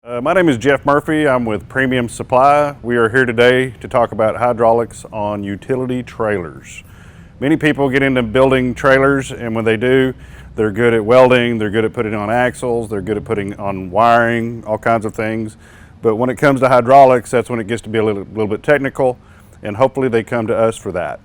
My name is Jeff Murphy. I'm with Premium Supply. We are here today to talk about hydraulics on utility trailers. Many people get into building trailers, and when they do, they're good at welding, they're good at putting on axles, they're good at putting on wiring, all kinds of things. But when it comes to hydraulics, that's when it gets to be a little bit technical, and hopefully they come to us for that.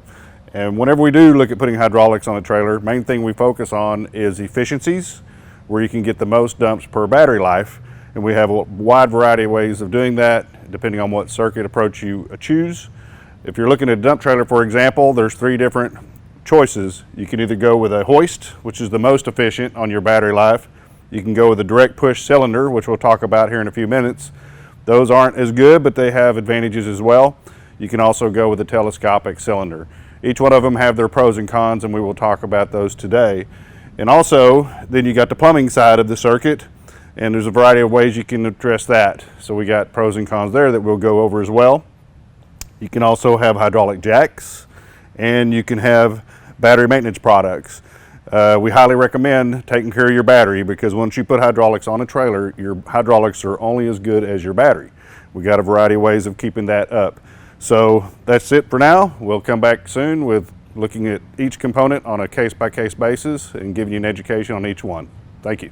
And whenever we do look at putting hydraulics on a trailer, main thing we focus on is efficiencies, where you can get the most dumps per battery life. And we have a wide variety of ways of doing that, depending on what circuit approach you choose. If you're looking at a dump trailer, for example, there's 3 different choices. You can either go with a hoist, which is the most efficient on your battery life. You can go with a direct push cylinder, which we'll talk about here in a few minutes. Those aren't as good, but they have advantages as well. You can also go with a telescopic cylinder. Each one of them have their pros and cons, and we will talk about those today. And also, then you got the plumbing side of the circuit, and there's a variety of ways you can address that. So we got pros and cons there that we'll go over as well. You can also have hydraulic jacks, and you can have battery maintenance products. We highly recommend taking care of your battery, because once you put hydraulics on a trailer, your hydraulics are only as good as your battery. We got a variety of ways of keeping that up. So that's it for now. We'll come back soon with looking at each component on a case-by-case basis and giving you an education on each one. Thank you.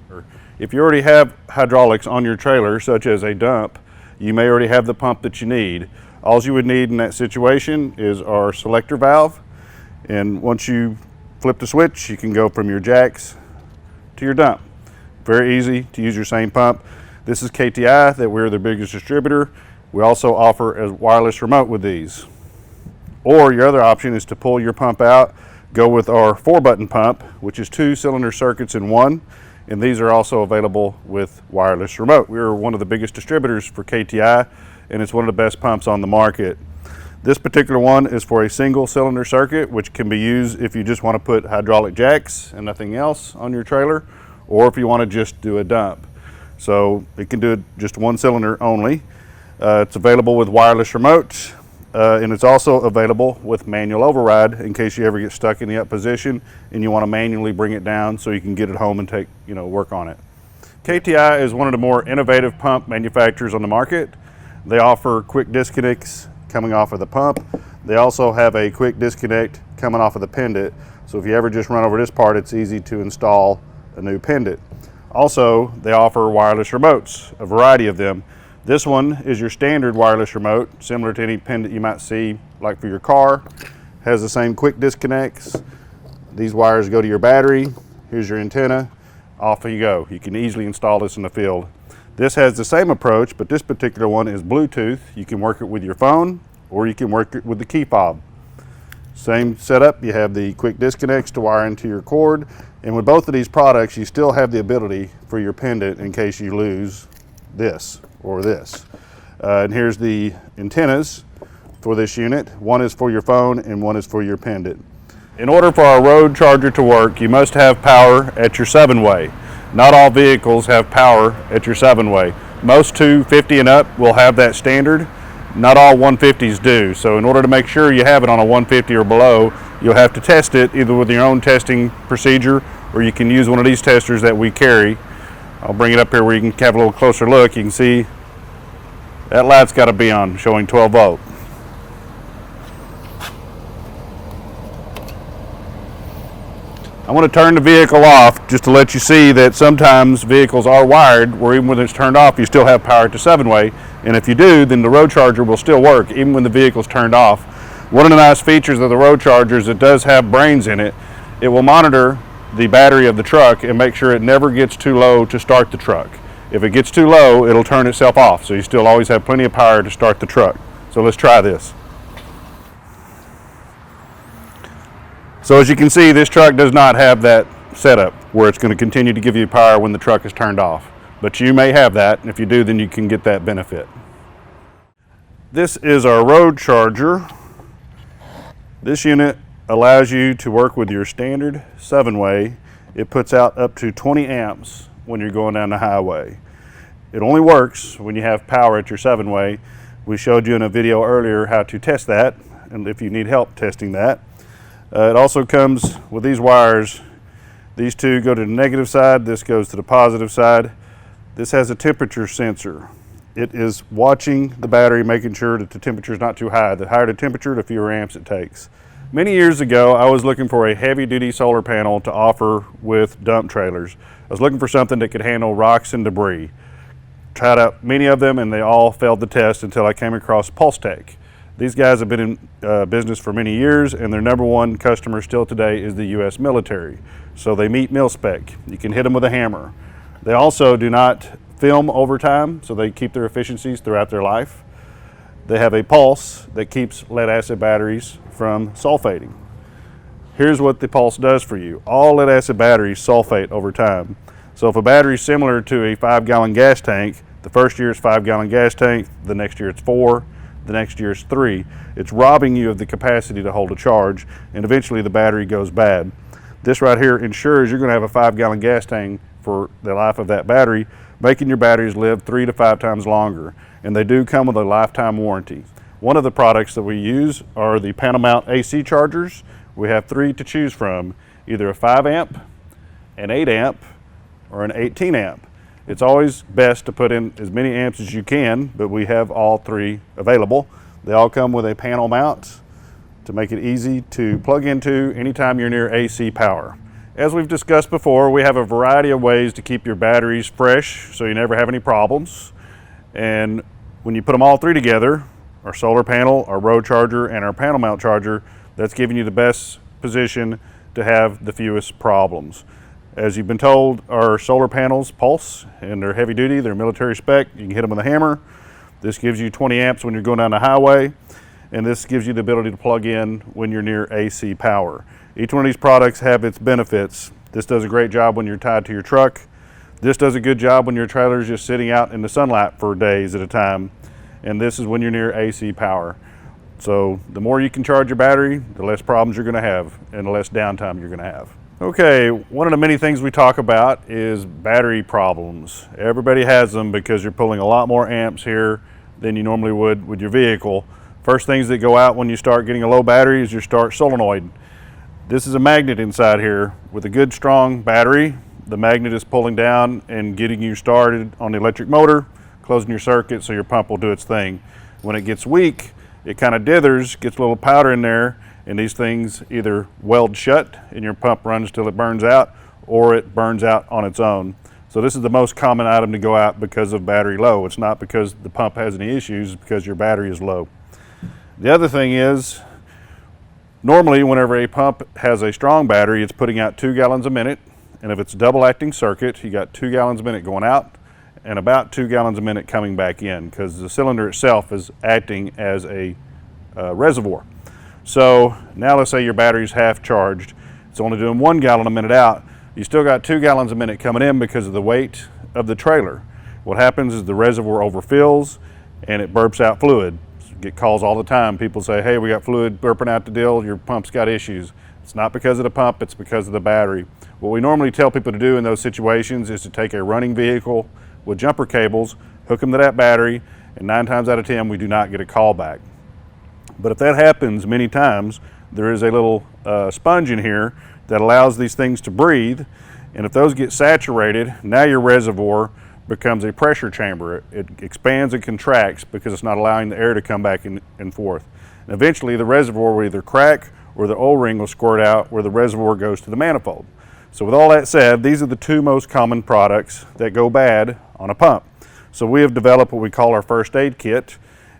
If you already have hydraulics on your trailer, such as a dump, you may already have the pump that you need. All you would need in that situation is our selector valve. And once you flip the switch, you can go from your jacks to your dump. Very easy to use your same pump. This is Kti, that we're the biggest distributor. We also offer a wireless remote with these. Or your other option is to pull your pump out, go with our 4-button pump, which is 2 cylinder circuits in one. And these are also available with wireless remote. We're one of the biggest distributors for Kti, and it's one of the best pumps on the market. This particular one is for a single cylinder circuit, which can be used if you just want to put hydraulic jacks and nothing else on your trailer, or if you want to just do a dump. So it can do just 1 cylinder only. It's available with wireless remote. And it's also available with manual override in case you ever get stuck in the up position and you want to manually bring it down so you can get it home and take, work on it. Kti is one of the more innovative pump manufacturers on the market. They offer quick disconnects coming off of the pump. They also have a quick disconnect coming off of the pendant. So if you ever just run over this part, it's easy to install a new pendant. Also, they offer wireless remotes, a variety of them. This one is your standard wireless remote, similar to any pendant you might see, like for your car. Has the same quick disconnects. These wires go to your battery. Here's your antenna. Off you go. You can easily install this in the field. This has the same approach, but this particular one is Bluetooth. You can work it with your phone, or you can work it with the key fob. Same setup. You have the quick disconnects to wire into your cord. And with both of these products, you still have the ability for your pendant in case you lose this or this. And here's the antennas for this unit. One is for your phone and one is for your pendant. In order for our road charger to work, you must have power at your 7-way. Not all vehicles have power at your 7-way. Most 250 and up will have that standard. Not all 150s do. So in order to make sure you have it on a 150 or below, you'll have to test it either with your own testing procedure, or you can use one of these testers that we carry. I'll bring it up here where you can have a little closer look. You can see that light's got to be on, showing 12 volt. I want to turn the vehicle off just to let you see that sometimes vehicles are wired where even when it's turned off, you still have power to 7-way. And if you do, then the road charger will still work even when the vehicle's turned off. One of the nice features of the road charger is it does have brains in it. It will monitor the battery of the truck and make sure it never gets too low to start the truck. If it gets too low, it'll turn itself off, so you still always have plenty of power to start the truck. So let's try this. So as you can see, this truck does not have that setup where it's going to continue to give you power when the truck is turned off. But you may have that, and if you do, then you can get that benefit. This is our road charger. This unit allows you to work with your standard 7-way. It puts out up to 20 amps when you're going down the highway. It only works when you have power at your 7-way. We showed you in a video earlier how to test that, and if you need help testing that. It also comes with these wires. These two go to the negative side, this goes to the positive side. This has a temperature sensor. It is watching the battery, making sure that the temperature is not too high. The higher the temperature, the fewer amps it takes. Many years ago, I was looking for a heavy-duty solar panel to offer with dump trailers. I was looking for something that could handle rocks and debris. Tried out many of them and they all failed the test until I came across Pulstech. These guys have been in business for many years, and their number one customer still today is the U.S. military. So they meet mil spec. You can hit them with a hammer. They also do not film over time, so they keep their efficiencies throughout their life. They have a pulse that keeps lead acid batteries from sulfating. Here's what the pulse does for you. All lead acid batteries sulfate over time. So if a battery is similar to a 5-gallon gas tank, the first year it's 5-gallon gas tank, the next year it's 4, the next year it's 3. It's robbing you of the capacity to hold a charge, and eventually the battery goes bad. This right here ensures you're going to have a 5-gallon gas tank for the life of that battery, making your batteries live 3 to 5 times longer. And they do come with a lifetime warranty. One of the products that we use are the panel mount AC chargers. We have 3 to choose from, either a 5 amp, an 8 amp, or an 18 amp. It's always best to put in as many amps as you can, but we have all 3 available. They all come with a panel mount to make it easy to plug into anytime you're near AC power. As we've discussed before, we have a variety of ways to keep your batteries fresh so you never have any problems. And when you put them all 3 together, our solar panel, our road charger, and our panel mount charger, that's giving you the best position to have the fewest problems. As you've been told, our solar panels pulse, and they're heavy duty, they're military spec. You can hit them with a hammer. This gives you 20 amps when you're going down the highway, and this gives you the ability to plug in when you're near AC power. Each one of these products have its benefits. This does a great job when you're tied to your truck. This does a good job when your trailer is just sitting out in the sunlight for days at a time. And this is when you're near AC power. So the more you can charge your battery, the less problems you're going to have and the less downtime you're going to have. Okay, one of the many things we talk about is battery problems. Everybody has them because you're pulling a lot more amps here than you normally would with your vehicle. First things that go out when you start getting a low battery is your start solenoid. This is a magnet inside here. With a good strong battery, the magnet is pulling down and getting you started on the electric motor, closing your circuit so your pump will do its thing. When it gets weak, it kind of dithers, gets a little powder in there, and these things either weld shut and your pump runs till it burns out, or it burns out on its own. So this is the most common item to go out because of battery low. It's not because the pump has any issues, it's because your battery is low. The other thing is, normally whenever a pump has a strong battery, it's putting out 2 gallons a minute. And if it's a double acting circuit, you got 2 gallons a minute going out and about 2 gallons a minute coming back in, because the cylinder itself is acting as a reservoir. So now let's say your battery's half charged. It's only doing 1 gallon a minute out. You still got 2 gallons a minute coming in because of the weight of the trailer. What happens is the reservoir overfills and it burps out fluid. Get calls all the time. People say, hey, we got fluid burping out the deal, your pump's got issues. It's not because of the pump, it's because of the battery. What we normally tell people to do in those situations is to take a running vehicle with jumper cables, hook them to that battery, and 9 times out of 10 we do not get a call back. But if that happens many times, there is a little sponge in here that allows these things to breathe, and if those get saturated, now your reservoir becomes a pressure chamber. It expands and contracts because it's not allowing the air to come back and forth. And eventually the reservoir will either crack or the O-ring will squirt out where the reservoir goes to the manifold. So with all that said, these are the 2 most common products that go bad on a pump. So we have developed what we call our first aid kit.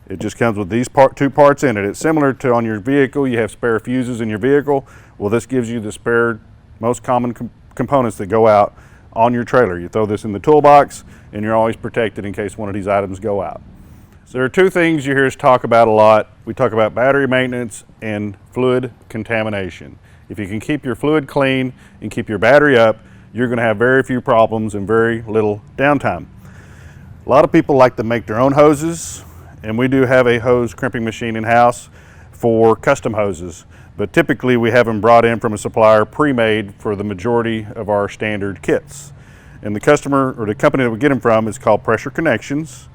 It just comes with these 2 parts in it. It's similar to on your vehicle, you have spare fuses in your vehicle. Well, this gives you the spare most common components that go out on your trailer. You throw this in the toolbox and you're always protected in case one of these items go out. So there are 2 things you hear us talk about a lot. We talk about battery maintenance and fluid contamination. If you can keep your fluid clean and keep your battery up, you're going to have very few problems and very little downtime. A lot of people like to make their own hoses, and we do have a hose crimping machine in-house for custom hoses. But typically we have them brought in from a supplier pre-made for the majority of our standard kits. And the customer or the company that we get them from is called Pressure Connections.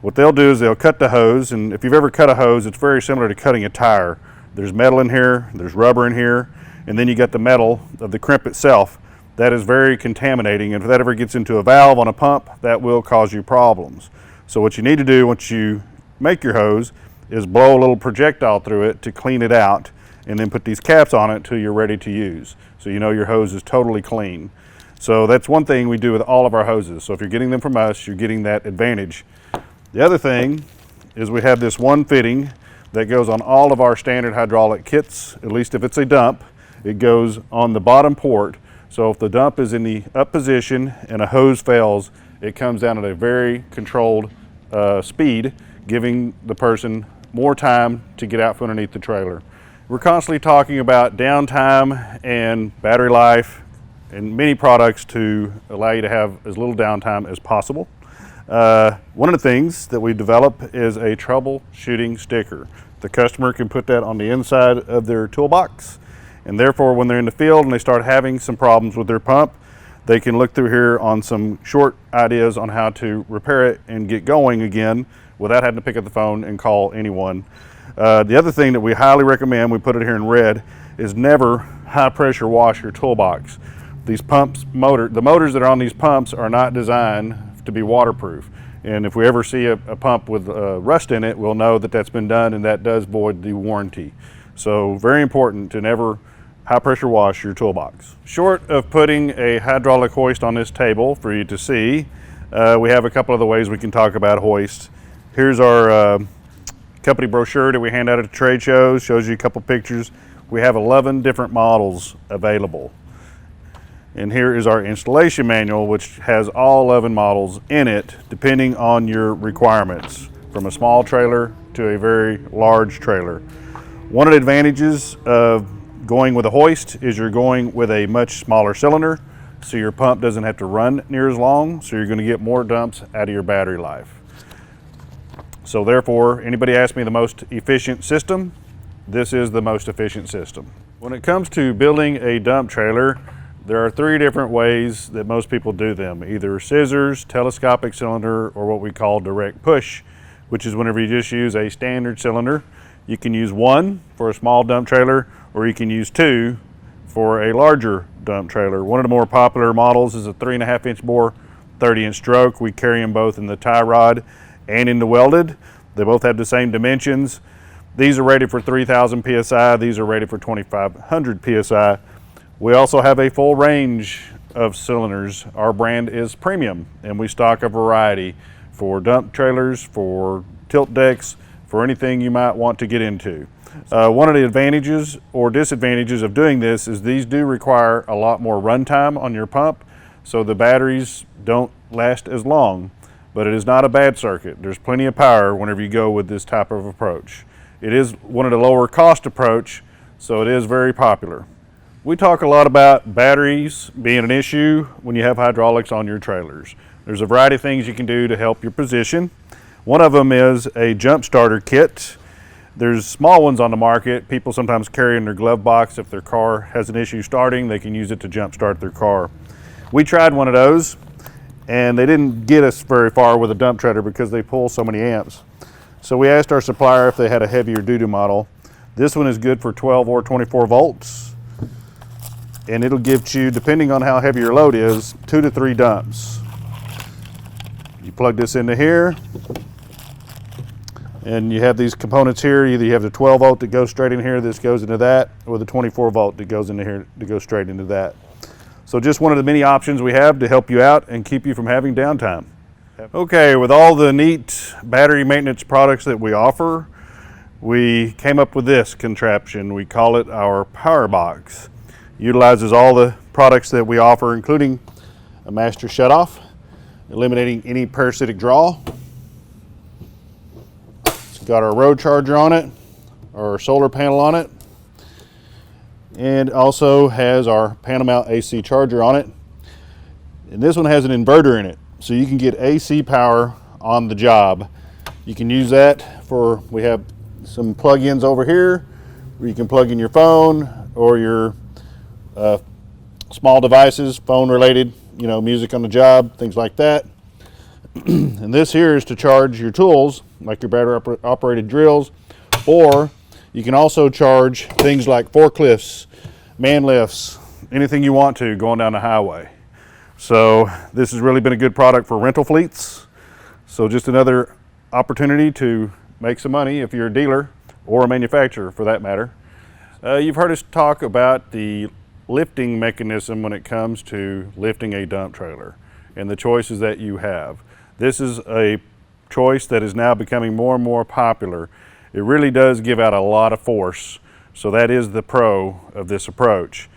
What they'll do is they'll cut the hose, and if you've ever cut a hose, it's very similar to cutting a tire. There's metal in here, there's rubber in here, and then you got the metal of the crimp itself. That is very contaminating, and if that ever gets into a valve on a pump, that will cause you problems. So what you need to do once you make your hose is blow a little projectile through it to clean it out, and then put these caps on it until you're ready to use. So you know your hose is totally clean. So that's one thing we do with all of our hoses. So if you're getting them from us, you're getting that advantage. The other thing is we have this one fitting that goes on all of our standard hydraulic kits, at least if it's a dump. It goes on the bottom port. So if the dump is in the up position and a hose fails, it comes down at a very controlled speed, giving the person more time to get out from underneath the trailer. We're constantly talking about downtime and battery life and many products to allow you to have as little downtime as possible. One of the things that we develop is a troubleshooting sticker. The customer can put that on the inside of their toolbox, and therefore when they're in the field and they start having some problems with their pump, they can look through here on some short ideas on how to repair it and get going again without having to pick up the phone and call anyone. The other thing that we highly recommend, we put it here in red, is never high pressure wash your toolbox. These pumps, the motors that are on these pumps are not designed to be waterproof. And if we ever see a pump with rust in it, we'll know that that's been done, and that does void the warranty. So very important to never high pressure wash your toolbox. Short of putting a hydraulic hoist on this table for you to see, we have a couple of the ways we can talk about hoist. Here's our company brochure that we hand out at trade shows, shows you a couple pictures. We have 11 different models available. And here is our installation manual, which has all 11 models in it, depending on your requirements, from a small trailer to a very large trailer. One of the advantages of going with a hoist is you're going with a much smaller cylinder, so your pump doesn't have to run near as long, so you're going to get more dumps out of your battery life. So therefore, anybody asks me the most efficient system, this is the most efficient system. When it comes to building a dump trailer, there are 3 different ways that most people do them: either scissors, telescopic cylinder, or what we call direct push, which is whenever you just use a standard cylinder. You can use 1 for a small dump trailer, or you can use 2 for a larger dump trailer. One of the more popular models is a 3.5-inch bore, 30-inch stroke. We carry them both in the tie rod and in the welded. They both have the same dimensions. These are rated for 3,000 PSI. These are rated for 2,500 PSI. We also have a full range of cylinders. Our brand is premium, and we stock a variety for dump trailers, for tilt decks, for anything you might want to get into. One of the advantages or disadvantages of doing this is these do require a lot more runtime on your pump, so the batteries don't last as long, but it is not a bad circuit. There's plenty of power whenever you go with this type of approach. It is one of the lower cost approach, so it is very popular. We talk a lot about batteries being an issue when you have hydraulics on your trailers. There's a variety of things you can do to help your position. One of them is a jump starter kit. There's small ones on the market. People sometimes carry in their glove box. If their car has an issue starting, they can use it to jump start their car. We tried one of those, and they didn't get us very far with a dump trailer because they pull so many amps. So we asked our supplier if they had a heavier duty model. This one is good for 12 or 24 volts. And it'll give you, depending on how heavy your load is, 2 to 3 dumps. You plug this into here, and you have these components here. Either you have the 12 volt that goes straight in here, this goes into that, or the 24 volt that goes into here to go straight into that. So just one of the many options we have to help you out and keep you from having downtime. Okay, with all the neat battery maintenance products that we offer, we came up with this contraption. We call it our Power Box. Utilizes all the products that we offer, including a master shutoff, eliminating any parasitic draw. It's got our road charger on it, our solar panel on it, and also has our panel mount AC charger on it. And this one has an inverter in it, so you can get AC power on the job. You can use that for, we have some plug-ins over here where you can plug in your phone or your small devices, phone related, you know, music on the job, things like that. And this here is to charge your tools, like your battery operated drills, or you can also charge things like forklifts, man lifts, anything you want to going down the highway. So this has really been a good product for rental fleets. So just another opportunity to make some money if you're a dealer or a manufacturer for that matter. You've heard us talk about the lifting mechanism when it comes to lifting a dump trailer and the choices that you have. This is a choice that is now becoming more and more popular. It really does give out a lot of force, so that is the pro of this approach.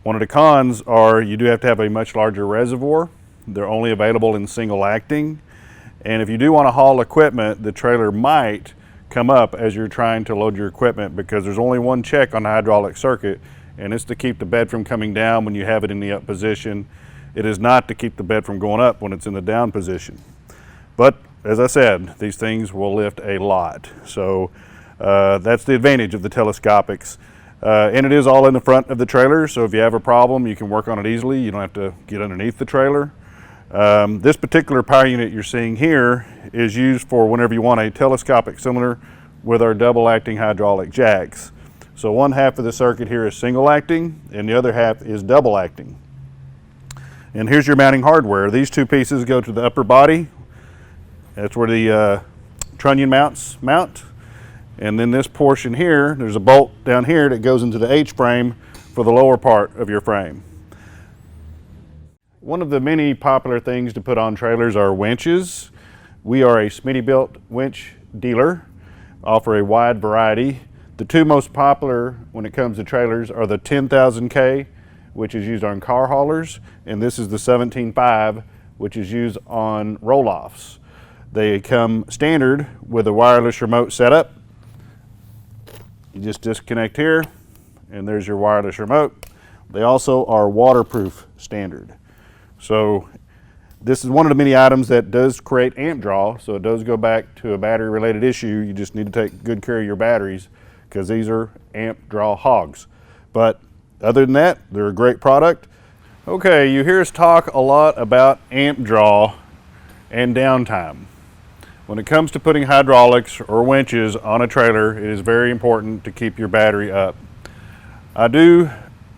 One of the cons are you do have to have a much larger reservoir. They're only available in single acting, and if you do want to haul equipment, the trailer might come up as you're trying to load your equipment because there's only one check on the hydraulic circuit, and it's to keep the bed from coming down when you have it in the up position. It is not to keep the bed from going up when it's in the down position. But as I said, these things will lift a lot. So that's the advantage of the telescopics. And it is all in the front of the trailer, so if you have a problem, you can work on it easily. You don't have to get underneath the trailer. This particular power unit you're seeing here is used for whenever you want a telescopic cylinder with our double acting hydraulic jacks. So one half of the circuit here is single acting and the other half is double acting. And here's your mounting hardware. These two pieces go to the upper body. That's where the trunnion mounts mount. And then this portion here, there's a bolt down here that goes into the H-frame for the lower part of your frame. One of the many popular things to put on trailers are winches. We are a Smitty-built winch dealer, offer a wide variety. The two most popular when it comes to trailers are the 10,000K, which is used on car haulers, and this is the 17.5, which is used on roll-offs. They come standard with a wireless remote setup. You just disconnect here, and there's your wireless remote. They also are waterproof standard. So this is one of the many items that does create amp draw, so it does go back to a battery related issue. You just need to take good care of your batteries because these are amp draw hogs. But other than that, they're a great product. Okay, you hear us talk a lot about amp draw and downtime. When it comes to putting hydraulics or winches on a trailer, it is very important to keep your battery up. I do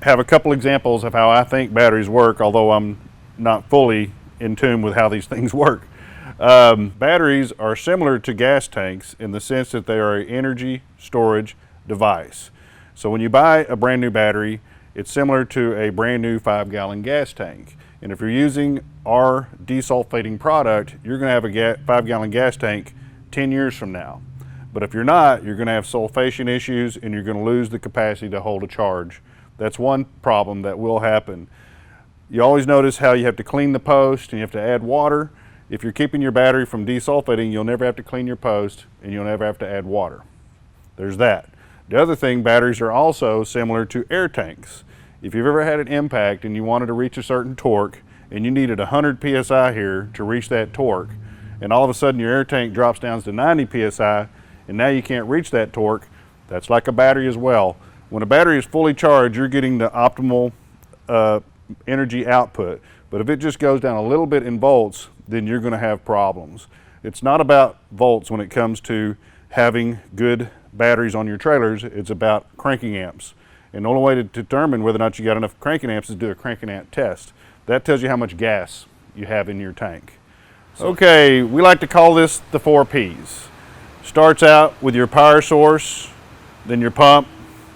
have a couple examples of how I think batteries work, although I'm not fully in tune with how these things work. Batteries are similar to gas tanks in the sense that they are an energy storage device. So when you buy a brand new battery, it's similar to a brand new 5-gallon gas tank. And if you're using our desulfating product, you're going to have a 5-gallon gas tank 10 years from now. But if you're not, you're going to have sulfation issues and you're going to lose the capacity to hold a charge. That's one problem that will happen. You always notice how you have to clean the post and you have to add water. If you're keeping your battery from desulfating, you'll never have to clean your post and you'll never have to add water. There's that. The other thing, batteries are also similar to air tanks. If you've ever had an impact and you wanted to reach a certain torque and you needed 100 PSI here to reach that torque, and all of a sudden your air tank drops down to 90 PSI and now you can't reach that torque, that's like a battery as well. When a battery is fully charged, you're getting the optimal energy output. But if it just goes down a little bit in volts, then you're going to have problems. It's not about volts when it comes to having good batteries on your trailers. It's about cranking amps. And the only way to determine whether or not you got enough cranking amps is do a cranking amp test. That tells you how much gas you have in your tank. Okay, we like to call this the 4 Ps. Starts out with your power source, then your pump,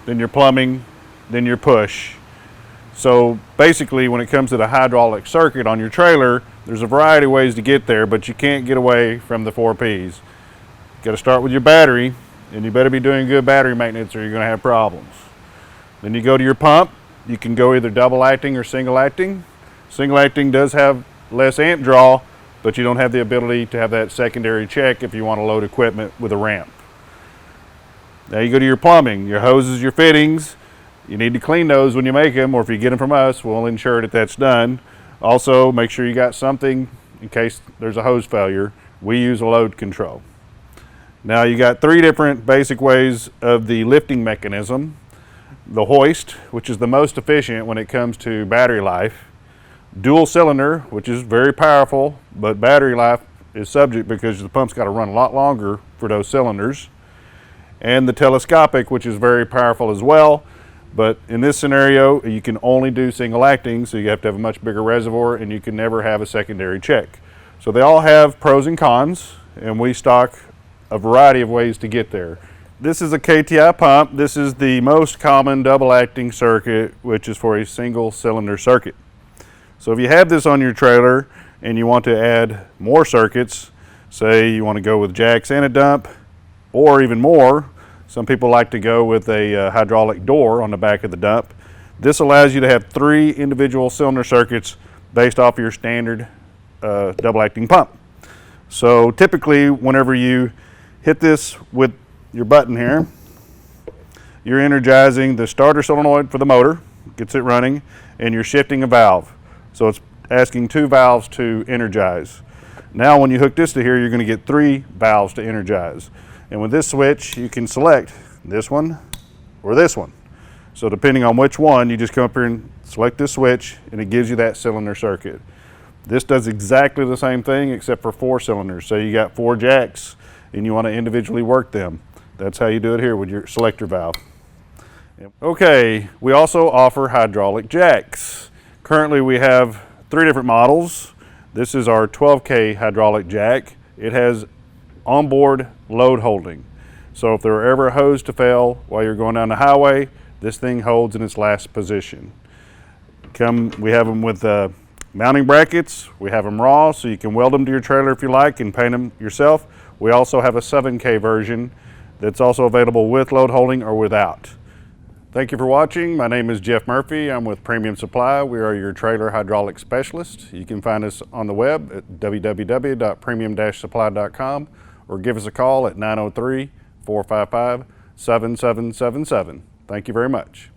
then your plumbing, then your push. So basically when it comes to the hydraulic circuit on your trailer, there's a variety of ways to get there, but you can't get away from the 4 Ps. You got to start with your battery, and you better be doing good battery maintenance or you're going to have problems. Then you go to your pump. You can go either double acting or single acting. Single acting does have less amp draw, but you don't have the ability to have that secondary check if you want to load equipment with a ramp. Now you go to your plumbing, your hoses, your fittings. You need to clean those when you make them, or if you get them from us, we'll ensure that that's done. Also, make sure you got something in case there's a hose failure. We use a load control. Now you got 3 different basic ways of the lifting mechanism. The hoist, which is the most efficient when it comes to battery life. Dual cylinder, which is very powerful, but battery life is subject because the pump's got to run a lot longer for those cylinders. And the telescopic, which is very powerful as well, but in this scenario you can only do single acting, so you have to have a much bigger reservoir and you can never have a secondary check. So they all have pros and cons, and we stock a variety of ways to get there. This is a Kti pump. This is the most common double acting circuit, which is for a single cylinder circuit. So if you have this on your trailer and you want to add more circuits, say you want to go with jacks and a dump, or even more, some people like to go with a hydraulic door on the back of the dump. This allows you to have 3 individual cylinder circuits based off your standard double acting pump. So typically whenever you hit this with your button here, you're energizing the starter solenoid for the motor, gets it running, and you're shifting a valve. So it's asking 2 valves to energize. Now when you hook this to here, you're going to get 3 valves to energize. And with this switch, you can select this one or this one. So depending on which one, you just come up here and select this switch, and it gives you that cylinder circuit. This does exactly the same thing except for 4 cylinders. So you got 4 jacks and you want to individually work them. That's how you do it here with your selector valve. Okay, we also offer hydraulic jacks. Currently we have 3 different models. This is our 12K hydraulic jack. It has onboard load holding. So if there were ever a hose to fail while you're going down the highway, this thing holds in its last position. We have them with mounting brackets. We have them raw, so you can weld them to your trailer if you like and paint them yourself. We also have a 7K version that's also available with load holding or without. Thank you for watching. My name is Jeff Murphy. I'm with Premium Supply. We are your trailer hydraulic specialist. You can find us on the web at www.premium-supply.com or give us a call at 903-455-7777. Thank you very much.